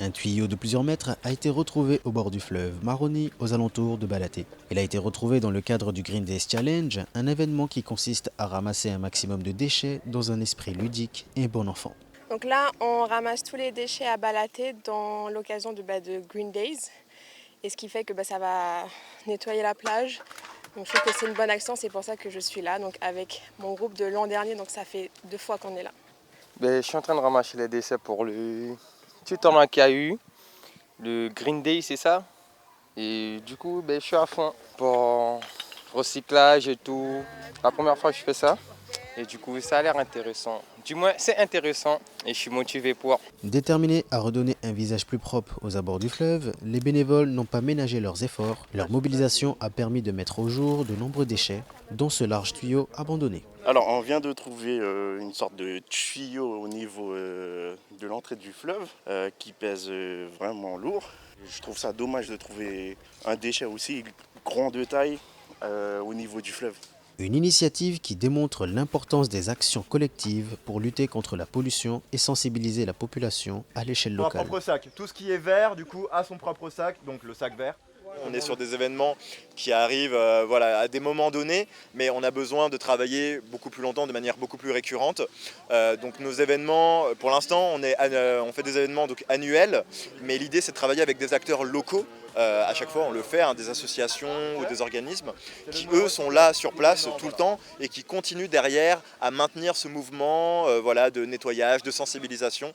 Un tuyau de plusieurs mètres a été retrouvé au bord du fleuve Maroni, aux alentours de Balaté. Il a été retrouvé dans le cadre du Green Days Challenge, un événement qui consiste à ramasser un maximum de déchets dans un esprit ludique et bon enfant. Donc là, on ramasse tous les déchets à Balaté dans l'occasion de Green Days. Et ce qui fait que ça va nettoyer la plage. Donc je trouve que c'est une bonne action, c'est pour ça que je suis là, donc avec mon groupe de l'an dernier, donc ça fait 2 fois qu'on est là. Je suis en train de ramasser les déchets pour le petit tournoi qu'il y a eu, le Green Day, c'est ça. Et du coup, je suis à fond pour recyclage et tout. La première fois que je fais ça. Et du coup, ça a l'air intéressant. Du moins, c'est intéressant et je suis motivé pour. Déterminés à redonner un visage plus propre aux abords du fleuve, les bénévoles n'ont pas ménagé leurs efforts. Leur mobilisation a permis de mettre au jour de nombreux déchets, dont ce large tuyau abandonné. Alors, on vient de trouver une sorte de tuyau au niveau de l'entrée du fleuve qui pèse vraiment lourd. Je trouve ça dommage de trouver un déchet aussi grand de taille au niveau du fleuve. Une initiative qui démontre l'importance des actions collectives pour lutter contre la pollution et sensibiliser la population à l'échelle locale. Son propre sac. Tout ce qui est vert, du coup, a son propre sac, donc le sac vert. On est sur des événements qui arrivent à des moments donnés, mais on a besoin de travailler beaucoup plus longtemps, de manière beaucoup plus récurrente. Donc nos événements, pour l'instant, on fait des événements donc, annuels, mais l'idée c'est de travailler avec des acteurs locaux. À chaque fois on le fait, des associations ou des organismes qui eux sont là sur place tout le temps et qui continuent derrière à maintenir ce mouvement de nettoyage, de sensibilisation.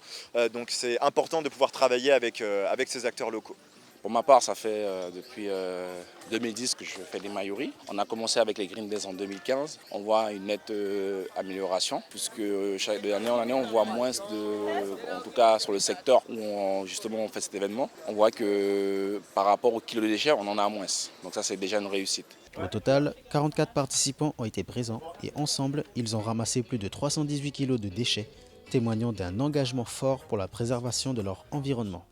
Donc c'est important de pouvoir travailler avec ces acteurs locaux. Pour ma part, ça fait depuis 2010 que je fais des maillots-riz. On a commencé avec les Green Days en 2015. On voit une nette amélioration puisque d'année en année, on voit moins en tout cas sur le secteur où on fait cet événement, on voit que par rapport au kilo de déchets, on en a moins. Donc ça, c'est déjà une réussite. Au total, 44 participants ont été présents et ensemble, ils ont ramassé plus de 318 kg de déchets, témoignant d'un engagement fort pour la préservation de leur environnement.